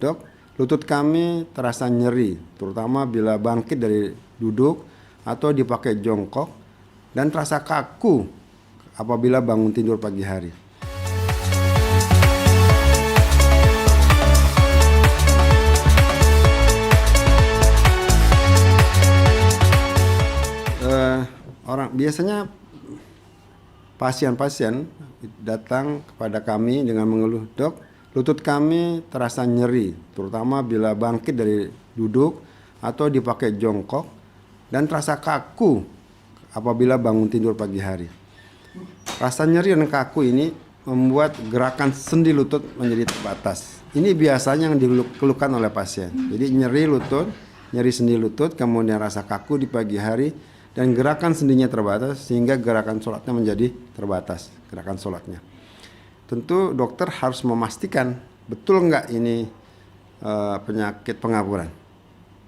"Dok, lutut kami terasa nyeri, terutama bila bangkit dari duduk atau dipakai jongkok, dan terasa kaku apabila bangun tidur pagi hari." Biasanya pasien-pasien datang kepada kami dengan mengeluh, "Dok, lutut kami terasa nyeri, terutama bila bangkit dari duduk atau dipakai jongkok, dan terasa kaku apabila bangun tidur pagi hari." Rasa nyeri dan kaku ini membuat gerakan sendi lutut menjadi terbatas. Ini biasanya yang dikeluhkan oleh pasien. Jadi nyeri lutut, nyeri sendi lutut, kemudian rasa kaku di pagi hari, dan gerakan sendinya terbatas sehingga gerakan sholatnya menjadi terbatas, gerakan sholatnya. Tentu dokter harus memastikan betul nggak ini penyakit pengapuran.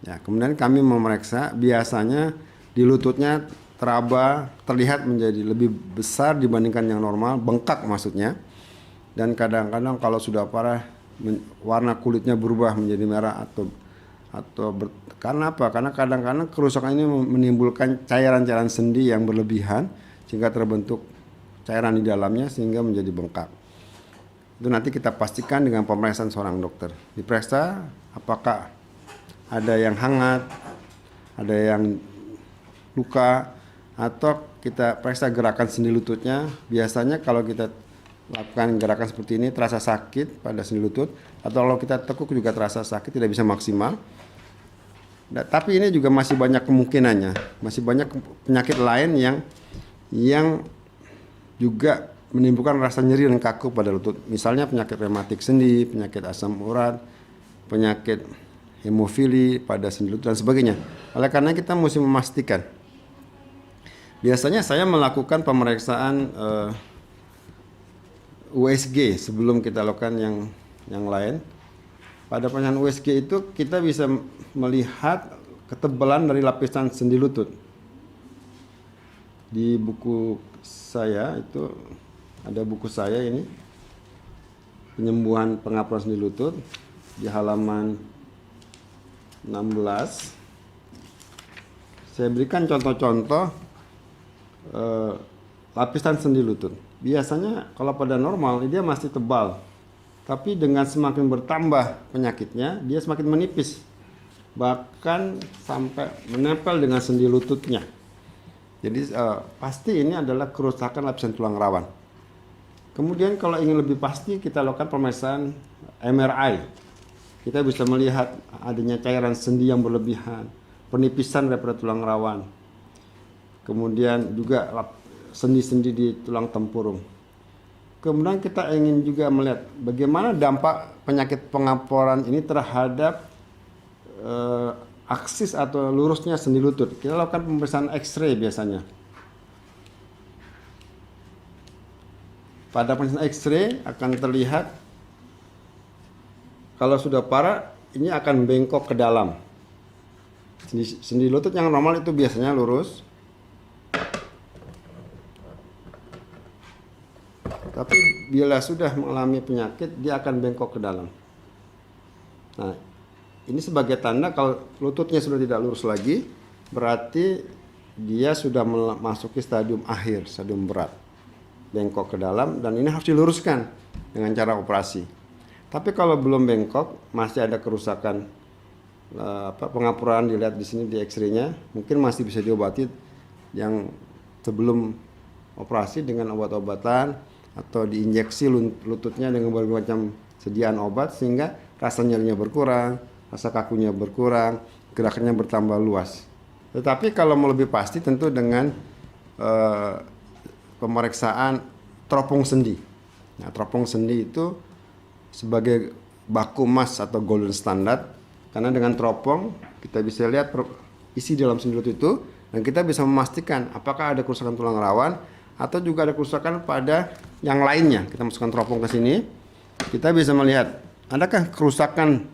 Ya, kemudian kami memeriksa, biasanya di lututnya teraba, terlihat menjadi lebih besar dibandingkan yang normal, bengkak maksudnya. Dan kadang-kadang kalau sudah parah, warna kulitnya berubah menjadi merah karena apa? Karena kadang-kadang kerusakan ini menimbulkan cairan-cairan sendi yang berlebihan sehingga terbentuk cairan di dalamnya sehingga menjadi bengkak. Itu nanti kita pastikan dengan pemeriksaan seorang dokter. Diperiksa apakah ada yang hangat, ada yang luka, atau kita periksa gerakan sendi lututnya. Biasanya kalau kita lakukan gerakan seperti ini terasa sakit pada sendi lutut, atau kalau kita tekuk juga terasa sakit, tidak bisa maksimal. Tapi ini juga masih banyak kemungkinannya, masih banyak penyakit lain yang juga menimbulkan rasa nyeri dan kaku pada lutut. Misalnya penyakit rematik sendi, penyakit asam urat, penyakit hemofili pada sendi lutut dan sebagainya. Oleh karena kita mesti memastikan. Biasanya saya melakukan pemeriksaan USG sebelum kita lakukan yang lain. Pada pemeriksaan USG itu kita bisa melihat ketebalan dari lapisan sendi lutut. Di buku saya itu ada buku saya ini, penyembuhan pengapuran sendi lutut, di halaman 16. Saya berikan contoh-contoh lapisan sendi lutut. Biasanya kalau pada normal dia masih tebal. Tapi dengan semakin bertambah penyakitnya, dia semakin menipis. Bahkan sampai menempel dengan sendi lututnya. Jadi pasti ini adalah kerusakan lapisan tulang rawan. Kemudian kalau ingin lebih pasti, kita lakukan pemeriksaan MRI. Kita bisa melihat adanya cairan sendi yang berlebihan, penipisan daripada tulang rawan. Kemudian juga sendi-sendi di tulang tempurung. Kemudian kita ingin juga melihat bagaimana dampak penyakit pengapuran ini terhadap aksis atau lurusnya sendi lutut. Kita lakukan pemeriksaan X-ray biasanya. Pada pemeriksaan X-ray akan terlihat kalau sudah parah ini akan bengkok ke dalam. Sendi lutut yang normal itu biasanya lurus. Tapi bila sudah mengalami penyakit, dia akan bengkok ke dalam. Nah, ini sebagai tanda kalau lututnya sudah tidak lurus lagi, berarti dia sudah memasuki stadium akhir, stadium berat. Bengkok ke dalam, dan ini harus diluruskan dengan cara operasi. Tapi kalau belum bengkok, masih ada kerusakan pengapuran, dilihat di sini di X-ray-nya, mungkin masih bisa diobati yang sebelum operasi dengan obat-obatan, atau diinjeksi lututnya dengan berbagai macam sediaan obat sehingga rasa nyerinya berkurang, rasa kakunya berkurang, gerakannya bertambah luas. Tetapi kalau mau lebih pasti tentu dengan pemeriksaan teropong sendi. Nah, teropong sendi itu sebagai baku emas atau golden standard, karena dengan teropong kita bisa lihat isi dalam sendi lutut itu, dan kita bisa memastikan apakah ada kerusakan tulang rawan atau juga ada kerusakan pada yang lainnya. Kita masukkan teropong ke sini, kita bisa melihat adakah kerusakan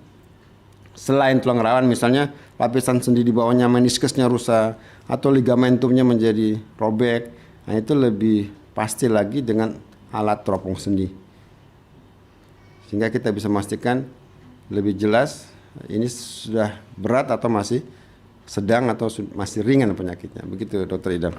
selain tulang rawan, misalnya lapisan sendi di bawahnya meniskusnya rusak atau ligamentumnya menjadi robek. Nah, itu lebih pasti lagi dengan alat teropong sendi, sehingga kita bisa memastikan lebih jelas ini sudah berat atau masih sedang atau masih ringan penyakitnya. Begitu Dokter Idam.